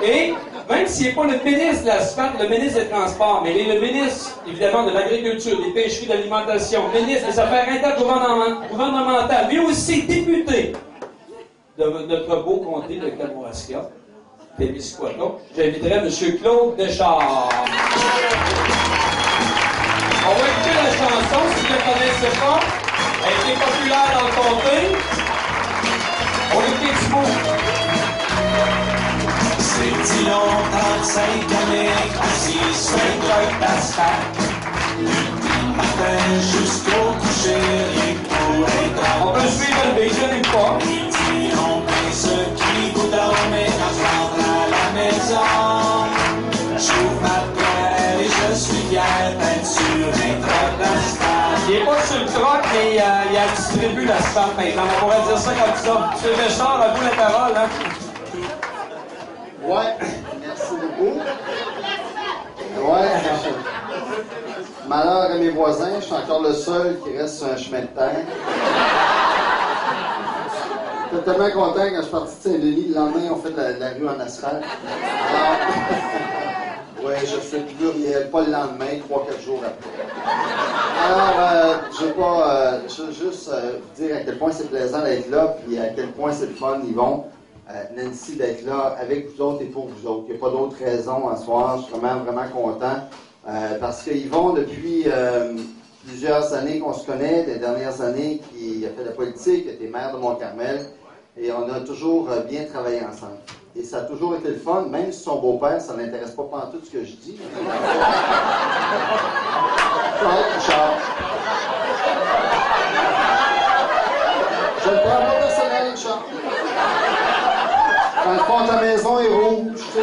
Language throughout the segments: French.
Et même s'il n'est pas le ministre de l'asphalte, le ministre des Transports, mais il est le ministre, évidemment, de l'Agriculture, des Pêcheries, de l'Alimentation, ministre des Affaires intergouvernementales, mais aussi député de notre beau comté de Kamouraska, Témiscouata, j'inviterai M. Claude Deschamps. On va écouter la chanson, si vous ne la connaissez pas. Elle a été populaire dans le comté. On écoute les petits mots. C'est si longtemps que ça est donné, assis sur un bloc d'asphalte. Du matin jusqu'au coucher, rien pour être. On peut suivre le véhicule une fois. Midi, on paye ceux qui vous dormez quand je rentre à la maison. J'ouvre ma poêle et je suis fier d'être sur un bloc d'asphalte. Il n'est pas sur le troc, mais il distribue l'asphalte maintenant. On pourrait dire ça comme ça. M. Deschamps, à vous la parole, hein? Ouais, merci beaucoup. Ouais, malheur à mes voisins, je suis encore le seul qui reste sur un chemin de terre. J'étais tellement content quand je suis parti de Saint-Denis, le lendemain, on fait de la rue en asphalte. Alors, ouais, je fais du pluriel, pas le lendemain, 3-4 jours après. Alors, je veux juste vous dire à quel point c'est plaisant d'être là, puis à quel point c'est le fun, Yvon. Nancy, d'être là avec vous autres et pour vous autres. Il n'y a pas d'autre raison à ce soir. Je suis vraiment content. Parce que Yvon, depuis plusieurs années qu'on se connaît, les dernières années, qui a fait de la politique, qui était maire de Mont-Carmel, et on a toujours bien travaillé ensemble. Et ça a toujours été le fun, même si son beau-père, ça ne l'intéresse pas tout ce que je dis. Richard. Je le prends pas personnel, Richard. Dans le fond, ta maison est rouge. Tu sais,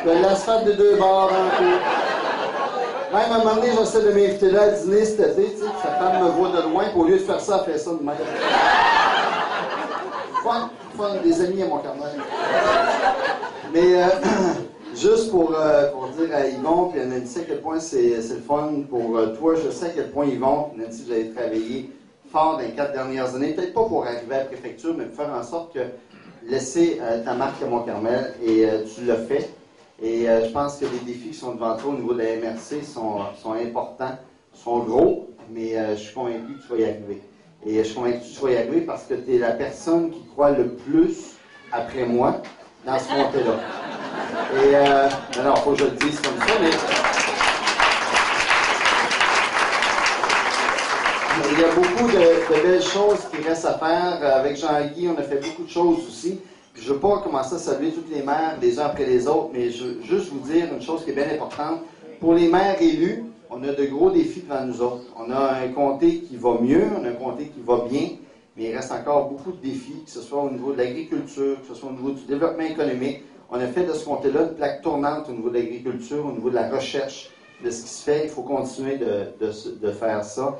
c'est l'asphalte de 2 bords un peu. Même à un moment donné, j'essaie de m'inviter là à dîner cet été, tu sais, que sa femme me voit de loin, puis au lieu de faire ça, elle fait ça de même. Fun, des amis à Mont-Carmel. Mais juste pour dire à Yvon et à Nancy à quel point c'est le fun pour toi, je sais à quel point Yvon et Nancy, vous avez travaillé fort dans les 4 dernières années, peut-être pas pour arriver à la préfecture, mais pour faire en sorte que laisser ta marque à Mont-Carmel, et tu l'as fait. Et je pense que les défis qui sont devant toi au niveau de la MRC sont importants, sont gros, mais je suis convaincu que tu vas y arriver. Et je suis convaincu que tu vas y arriver parce que tu es la personne qui croit le plus après moi dans ce comté-là. Et non, faut que je le dise comme ça, mais il y a beaucoup de belles choses qui restent à faire. Avec Jean-Guy, on a fait beaucoup de choses aussi. Puis je ne veux pas commencer à saluer toutes les maires les uns après les autres, mais je veux juste vous dire une chose qui est bien importante. Pour les maires élus, on a de gros défis devant nous autres. On a un comté qui va mieux, on a un comté qui va bien, mais il reste encore beaucoup de défis, que ce soit au niveau de l'agriculture, que ce soit au niveau du développement économique. On a fait de ce comté-là une plaque tournante au niveau de l'agriculture, au niveau de la recherche, de ce qui se fait. Il faut continuer de faire ça.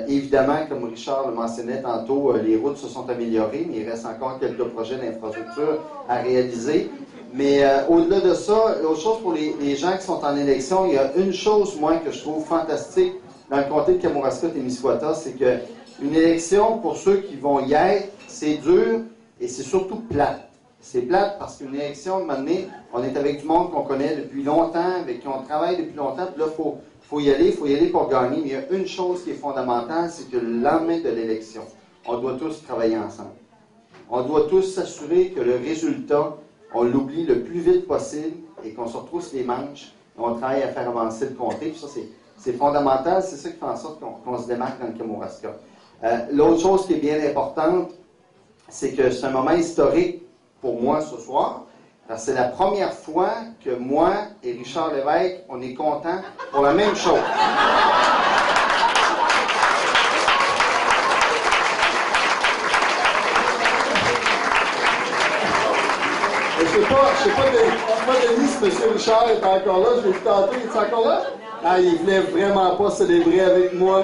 Évidemment, comme Richard le mentionnait tantôt, les routes se sont améliorées, mais il reste encore quelques projets d'infrastructure à réaliser. Mais au-delà de ça, l'autre chose pour les gens qui sont en élection, il y a une chose, moi, que je trouve fantastique dans le comté de Kamouraska-Témiscouata, c'est que une élection, pour ceux qui vont y être, c'est dur et c'est surtout plate. C'est plate parce qu'une élection, à un moment donné, on est avec du monde qu'on connaît depuis longtemps, avec qui on travaille depuis longtemps, puis là, faut y aller pour gagner. Mais il y a une chose qui est fondamentale, c'est que le lendemain de l'élection, on doit tous travailler ensemble. On doit tous s'assurer que le résultat, on l'oublie le plus vite possible et qu'on se retrousse les manches et on travaille à faire avancer le comté. Puis ça, c'est fondamental. C'est ça qui fait en sorte qu'on se démarque dans le Kamouraska. L'autre chose qui est bien importante, c'est que c'est un moment historique pour moi ce soir. Parce que c'est la première fois que moi et Richard Lévesque, on est contents pour la même chose. Je sais pas, Denis, si M. Richard est encore là. Je l'ai vu tantôt, il est encore là? Ah, il voulait vraiment pas célébrer avec moi.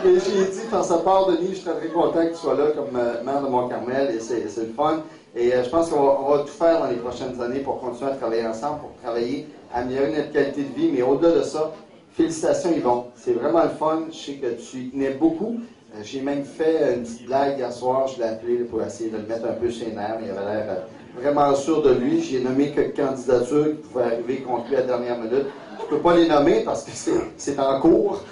Et j'ai dit, par sa part, Denis, je serais très content que tu sois là comme maire de Mont-Carmel, et c'est le fun. Et je pense qu'on va tout faire dans les prochaines années pour continuer à travailler ensemble, pour travailler à améliorer notre qualité de vie. Mais au-delà de ça, félicitations Yvon. C'est vraiment le fun. Je sais que tu y tenais beaucoup. J'ai même fait une petite blague hier soir, je l'ai appelé pour essayer de le mettre un peu sur les nerfs, mais il avait l'air vraiment sûr de lui. J'ai nommé quelques candidatures qui pouvaient arriver contre lui à la dernière minute. Je ne peux pas les nommer parce que c'est en cours.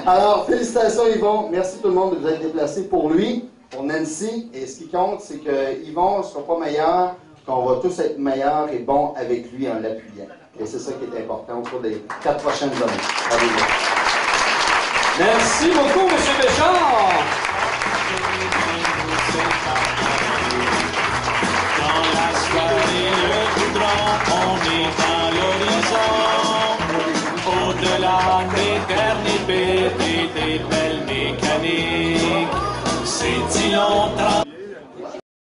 Alors, félicitations Yvon. Merci tout le monde de vous être déplacés pour lui, pour Nancy. Et ce qui compte, c'est que Yvon ne sera pas meilleur, qu'on va tous être meilleurs et bons avec lui en l'appuyant. Et c'est ça qui est important pour les 4 prochaines années. Allez, merci beaucoup, M. Béchard. Dans la soirée, le goudron, on est dans l'horizon. Au-delà des derniers bêtes et des belles mécaniques, c'est si long